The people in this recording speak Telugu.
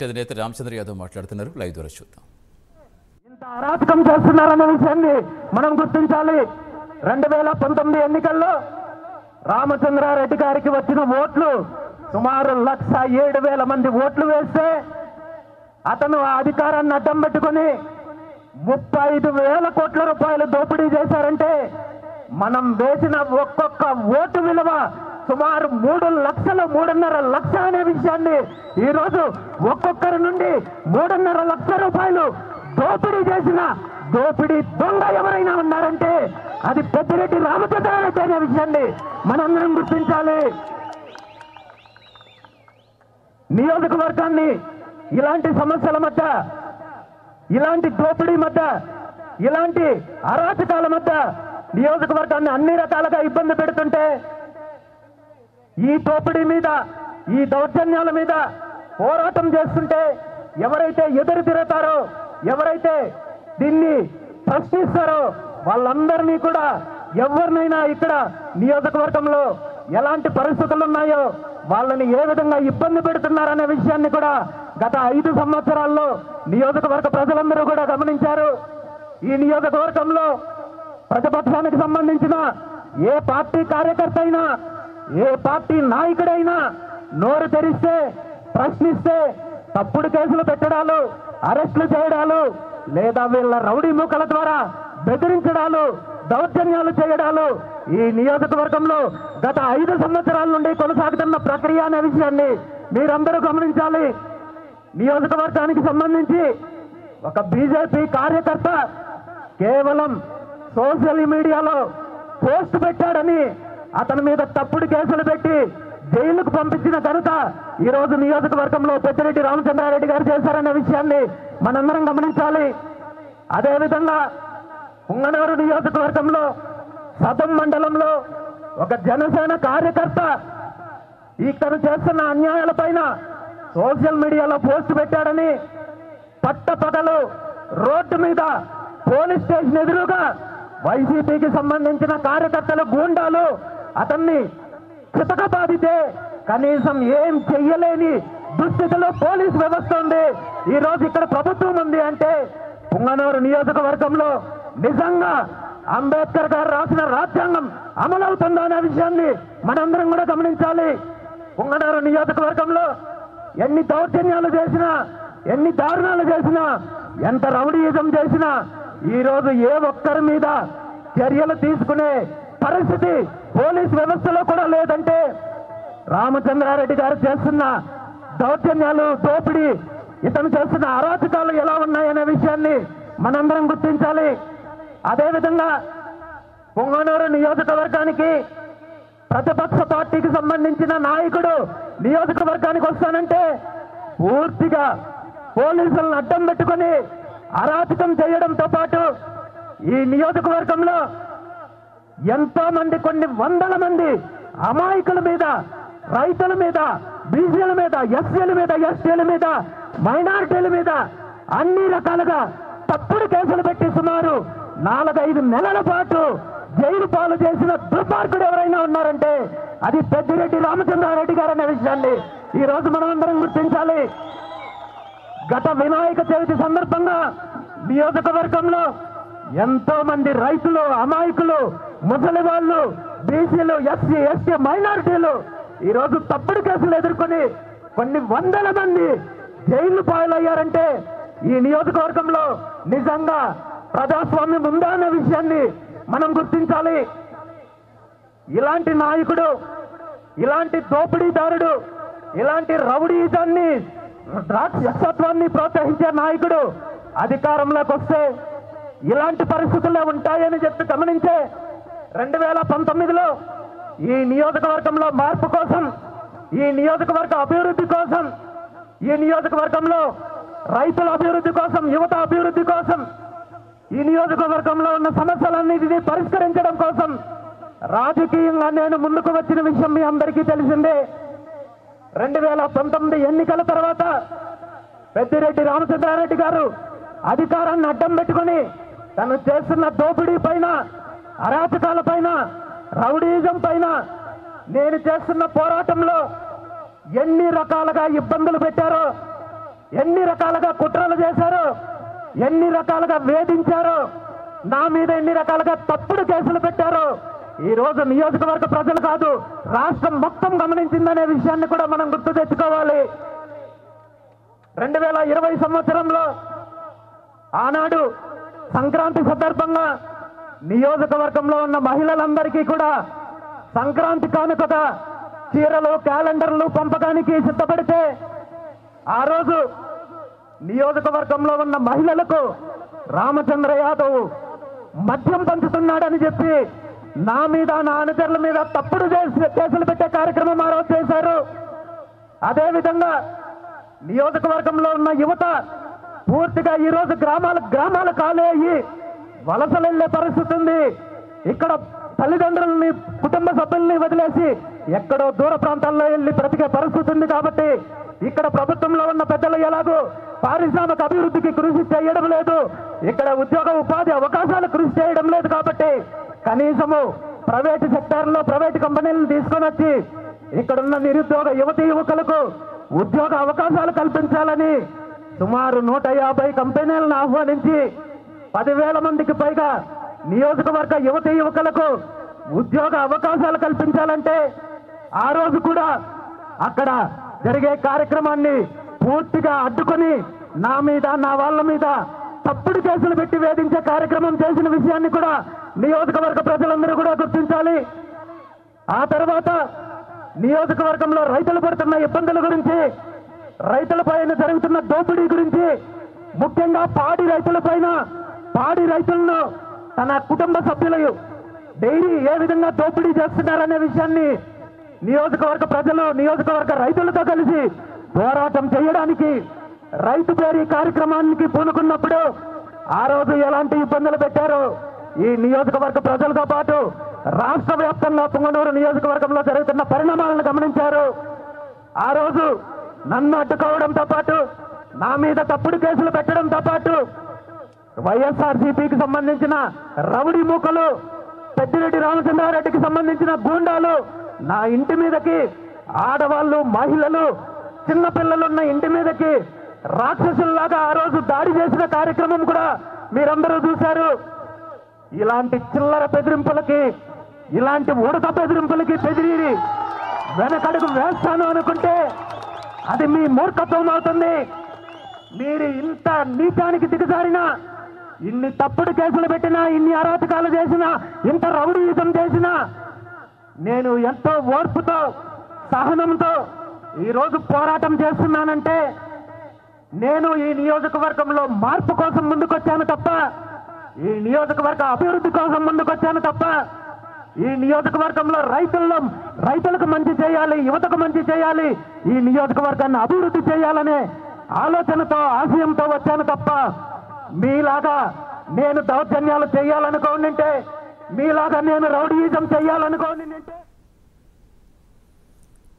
అధినేత రామచంద్ర యాదవ్ మాట్లాడుతున్నారు. లైవ్ ద్వారా చూద్దాం. ఇంత అరాచకం చేస్తున్నారనే విషయాన్ని మనం గుర్తించాలి. 2019 ఎన్నికల్లో రామచంద్రారెడ్డి గారికి వచ్చిన ఓట్లు సుమారు 1,07,000 మంది ఓట్లు వేస్తే అతను ఆ అధికారాన్ని అడ్డం పెట్టుకుని 35,000 కోట్ల రూపాయలు దోపిడీ చేశారంటే మనం వేసిన ఒక్కొక్క ఓటు విలువ సుమారు 3 లక్షలు 3.5 లక్ష అనే విషయాన్ని ఈరోజు ఒక్కొక్కరి నుండి 3.5 లక్షల రూపాయలు దోపిడీ చేసిన దోపిడీ దొంగ ఎవరైనా ఉన్నారంటే అది పెద్దిరెడ్డి రామచంద్రారెడ్డి అనే విషయాన్ని మనందరం గుర్తించాలి. నియోజకవర్గాన్ని ఇలాంటి సమస్యల మధ్య, ఇలాంటి దోపిడీ మధ్య, ఇలాంటి అరాచకాల మధ్య నియోజకవర్గాన్ని అన్ని రకాలుగా ఇబ్బంది పెడుతుంటే ఈ దోపిడీ మీద, ఈ దౌర్జన్యాల మీద పోరాటం చేస్తుంటే ఎవరైతే ఎదురు తిరుగుతారో, ఎవరైతే దీన్ని ప్రశ్నిస్తారో వాళ్ళందరినీ కూడా ఎవరినైనా ఇక్కడ నియోజకవర్గంలో ఎలాంటి పరిస్థితులు ఉన్నాయో వాళ్ళని ఏ విధంగా ఇబ్బంది పెడుతున్నారనే విషయాన్ని కూడా గత 5 సంవత్సరాల్లో నియోజకవర్గ ప్రజలందరూ కూడా గమనించారు. ఈ నియోజకవర్గంలో ప్రతిపక్షానికి సంబంధించిన ఏ పార్టీ కార్యకర్త అయినా, ఏ పార్టీ నాయకుడైనా నోరు తెరిస్తే, ప్రశ్నిస్తే తప్పుడు కేసులు పెట్టడాలు, అరెస్టులు చేయడాలు, లేదా వీళ్ళ రౌడీ మూకల ద్వారా బెదిరించడాలు, దౌర్జన్యాలు చేయడాలు ఈ నియోజకవర్గంలో గత 5 సంవత్సరాల నుండి కొనసాగుతున్న ప్రక్రియ అనే విషయాన్ని మీరందరూ గమనించాలి. నియోజకవర్గానికి సంబంధించి ఒక బీజేపీ కార్యకర్త కేవలం సోషల్ మీడియాలో పోస్ట్ పెట్టాడని అతని మీద తప్పుడు కేసులు పెట్టి జైలుకు పంపించిన ఘనత ఈ రోజు నియోజకవర్గంలో పెద్దిరెడ్డి రామచంద్రారెడ్డి గారు చేశారనే విషయాన్ని మనందరం గమనించాలి. అదేవిధంగా పుంగనూరు నియోజకవర్గంలో సదం మండలంలో ఒక జనసేన కార్యకర్త ఇతను చేస్తున్న అన్యాయాలపైన సోషల్ మీడియాలో పోస్ట్ పెట్టాడని పట్టపగలు రోడ్డు మీద పోలీస్ స్టేషన్ ఎదురుగా వైసీపీకి సంబంధించిన కార్యకర్తలు, గూండాలు అతన్ని చితకబాదితే కనీసం ఏం చెయ్యలేని దుస్థితిలో పోలీస్ వ్యవస్థ ఉంది. ఈ రోజు ఇక్కడ ప్రభుత్వం ఉంది అంటే పుంగనూరు నియోజకవర్గంలో నిజంగా అంబేద్కర్ గారు రాసిన రాజ్యాంగం అమలవుతుందో అనే విషయాన్ని మనందరం కూడా గమనించాలి. పుంగనూరు నియోజకవర్గంలో ఎన్ని దౌర్జన్యాలు చేసినా, ఎన్ని దారుణాలు చేసినా, ఎంత రౌడీయిజం చేసినా ఈ రోజు ఏ ఒక్కరి మీద చర్యలు తీసుకునే పరిస్థితి పోలీస్ వ్యవస్థలో కూడా లేదంటే రామచంద్రారెడ్డి గారు చేస్తున్న దౌర్జన్యాలు, దోపిడీ, ఇతను చేస్తున్న అరాచకాలు ఎలా ఉన్నాయనే విషయాన్ని మనందరం గుర్తించాలి. అదేవిధంగా పుంగనూరు నియోజకవర్గానికి ప్రతిపక్ష పార్టీకి సంబంధించిన నాయకుడు నియోజకవర్గానికి వస్తానంటే పూర్తిగా పోలీసులను అడ్డం పెట్టుకుని అరాచకం చేయడంతో పాటు ఈ నియోజకవర్గంలో ఎంతో మంది, కొన్ని వందల మంది అమాయకుల మీద, రైతుల మీద, బీసీల మీద, ఎస్సీల మీద, ఎస్టీల మీద, మైనారిటీల మీద అన్ని రకాలుగా తప్పుడు కేసులు పెట్టి సుమారు 4-5 నెలల పాటు జైలు పాలు చేసిన దుర్మార్గుడు ఎవరైనా ఉన్నారంటే అది పెద్దిరెడ్డి రామచంద్రారెడ్డి గారు అనే విషయాన్ని ఈ రోజు మనం అందరం గుర్తించాలి. గత వినాయక చవితి సందర్భంగా నియోజకవర్గంలో ఎంతో మంది రైతులు, అమాయకులు, ముసలి వాళ్ళు, బీసీలు, ఎస్సీ, ఎస్టీ, మైనారిటీలు ఈ రోజు తప్పుడు కేసులు ఎదుర్కొని కొన్ని వందల మంది జైలు పాలయ్యారంటే ఈ నియోజకవర్గంలో నిజంగా ప్రజాస్వామ్యం ఉందా అనే విషయాన్ని మనం గుర్తించాలి. ఇలాంటి నాయకుడు, ఇలాంటి దోపిడీదారుడు, ఇలాంటి రౌడీజాన్ని, రాక్షసత్వాన్ని ప్రోత్సహించే నాయకుడు అధికారంలోకి వస్తే ఇలాంటి పరిస్థితుల్లో ఉంటాయని చెప్పి గమనించే 2019లో ఈ నియోజకవర్గంలో మార్పు కోసం, ఈ నియోజకవర్గ అభివృద్ధి కోసం, ఈ నియోజకవర్గంలో రైతుల అభివృద్ధి కోసం, యువత అభివృద్ధి కోసం, ఈ నియోజకవర్గంలో ఉన్న సమస్యలన్నిటినీ పరిష్కరించడం కోసం రాజకీయంగా నేను ముందుకు వచ్చిన విషయం మీ అందరికీ తెలిసిందే. 2019 ఎన్నికల తర్వాత పెద్దిరెడ్డి రామచంద్రారెడ్డి గారు అధికారాన్ని అడ్డం పెట్టుకుని తను చేస్తున్న దోపిడీ పైన, అరాచకాల పైన, రౌడీజం పైన నేను చేస్తున్న పోరాటంలో ఎన్ని రకాలుగా ఇబ్బందులు పెట్టారో ఎన్ని రకాలుగా కుట్రలు చేశారు, ఎన్ని రకాలుగా వేధించారు, నా మీద ఎన్ని రకాలుగా తప్పుడు కేసులు పెట్టారు. ఈ రోజు నియోజకవర్గ ప్రజలు కాదు, రాష్ట్రం మొత్తం గమనించిందనే విషయాన్ని కూడా మనం గుర్తు తెచ్చుకోవాలి. 2020 సంవత్సరంలో ఆనాడు సంక్రాంతి సందర్భంగా నియోజకవర్గంలో ఉన్న మహిళలందరికీ కూడా సంక్రాంతి కానుకగా చీరలు, క్యాలెండర్లు పంపకానికి సిద్ధపడితే ఆ రోజు నియోజకవర్గంలో ఉన్న మహిళలకు రామచంద్ర యాదవ్ మద్యం పంచుతున్నాడని చెప్పి నా మీద, నా అనుచరుల మీద తప్పుడు కేసులు పెట్టే కార్యక్రమం ఆ రోజు చేశారు. అదేవిధంగా నియోజకవర్గంలో ఉన్న యువత పూర్తిగా ఈ రోజు గ్రామాల ఖాళీ అయ్యి వలసలు వెళ్లే పరిస్థితి ఉంది. ఇక్కడ తల్లిదండ్రులని, కుటుంబ సభ్యుల్ని వదిలేసి ఎక్కడో దూర ప్రాంతాల్లో వెళ్లి బ్రతికే పరిస్థితి ఉంది. కాబట్టి ఇక్కడ ప్రభుత్వంలో ఉన్న పెద్దలు ఎలాగో పారిశ్రామిక అభివృద్ధికి కృషి చేయడం లేదు, ఇక్కడ ఉద్యోగ ఉపాధి అవకాశాలు కృషి చేయడం లేదు. కాబట్టి కనీసము ప్రైవేటు సెక్టార్లో ప్రైవేటు కంపెనీలను తీసుకొని వచ్చి ఇక్కడున్న నిరుద్యోగ యువతీ యువకులకు ఉద్యోగ అవకాశాలు కల్పించాలని సుమారు 150 కంపెనీలను ఆహ్వానించి 10,000 మందికి పైగా నియోజకవర్గ యువతీ యువకులకు ఉద్యోగ అవకాశాలు కల్పించాలంటే ఆ రోజు కూడా అక్కడ జరిగే కార్యక్రమాన్ని పూర్తిగా అడ్డుకొని నా మీద, నా వాళ్ళ మీద తప్పుడు కేసులు పెట్టి వేధించే కార్యక్రమం చేసిన విషయాన్ని కూడా నియోజకవర్గ ప్రజలందరూ కూడా గుర్తించాలి. ఆ తర్వాత నియోజకవర్గంలో రైతులు పడుతున్న ఇబ్బందుల గురించి, రైతులపైన జరుగుతున్న దోపిడీ గురించి, ముఖ్యంగా పాడి రైతులను తన కుటుంబ సభ్యులు డైరీ ఏ విధంగా దోపిడీ చేస్తున్నారనే విషయాన్ని నియోజకవర్గ ప్రజలు, నియోజకవర్గ రైతులతో కలిసి పోరాటం చేయడానికి రైతు పేరీ కార్యక్రమానికి పూనుకున్నప్పుడు ఆ రోజు ఎలాంటి ఇబ్బందులు పెట్టారో ఈ నియోజకవర్గ ప్రజలతో పాటు రాష్ట్ర వ్యాప్తంగా పుంగనూరు నియోజకవర్గంలో జరుగుతున్న పరిణామాలను గమనించారు. ఆ రోజు నన్ను అడ్డుకోవడంతో పాటు, నా మీద తప్పుడు కేసులు పెట్టడంతో పాటు వైఎస్ఆర్సీపీకి సంబంధించిన రౌడీ మూకలు, పెద్దిరెడ్డి రామచంద్రారెడ్డికి సంబంధించిన గూండాలు నా ఇంటి మీదకి, ఆడవాళ్లు, మహిళలు, చిన్నపిల్లలున్న ఇంటి మీదకి రాక్షసుల్లాగా ఆ రోజు దాడి చేసిన కార్యక్రమం కూడా మీరందరూ చూశారు. ఇలాంటి చిల్లర బెదిరింపులకి, ఇలాంటి ఉడత బెదిరింపులకి బెదిరి వెనకడుగు వేస్తాను అనుకుంటే అది మీ మూర్ఖత్వం అవుతుంది. మీరు ఇంత నీచానికి దిగజారినా, ఇన్ని తప్పుడు కేసులు పెట్టినా, ఇన్ని అరాచకాలు చేసినా, ఇంత రౌడీయుతం చేసినా నేను ఎంతో ఓర్పుతో, సహనంతో ఈరోజు పోరాటం చేస్తున్నానంటే నేను ఈ నియోజకవర్గంలో మార్పు కోసం ముందుకొచ్చాను తప్ప, ఈ నియోజకవర్గ అభివృద్ధి కోసం ముందుకొచ్చాను తప్ప, ఈ నియోజకవర్గంలో రైతులకు మంచి చేయాలి, యువతకు మంచి చేయాలి, ఈ నియోజకవర్గాన్ని అభివృద్ధి చేయాలనే ఆలోచనతో, ఆశయంతో వచ్చాను తప్ప మీలాగా నేను దౌర్జన్యాలు చేయాలనుకోండి, మీలాగా నేను రౌడీయిజం చేయాలనుకోండి.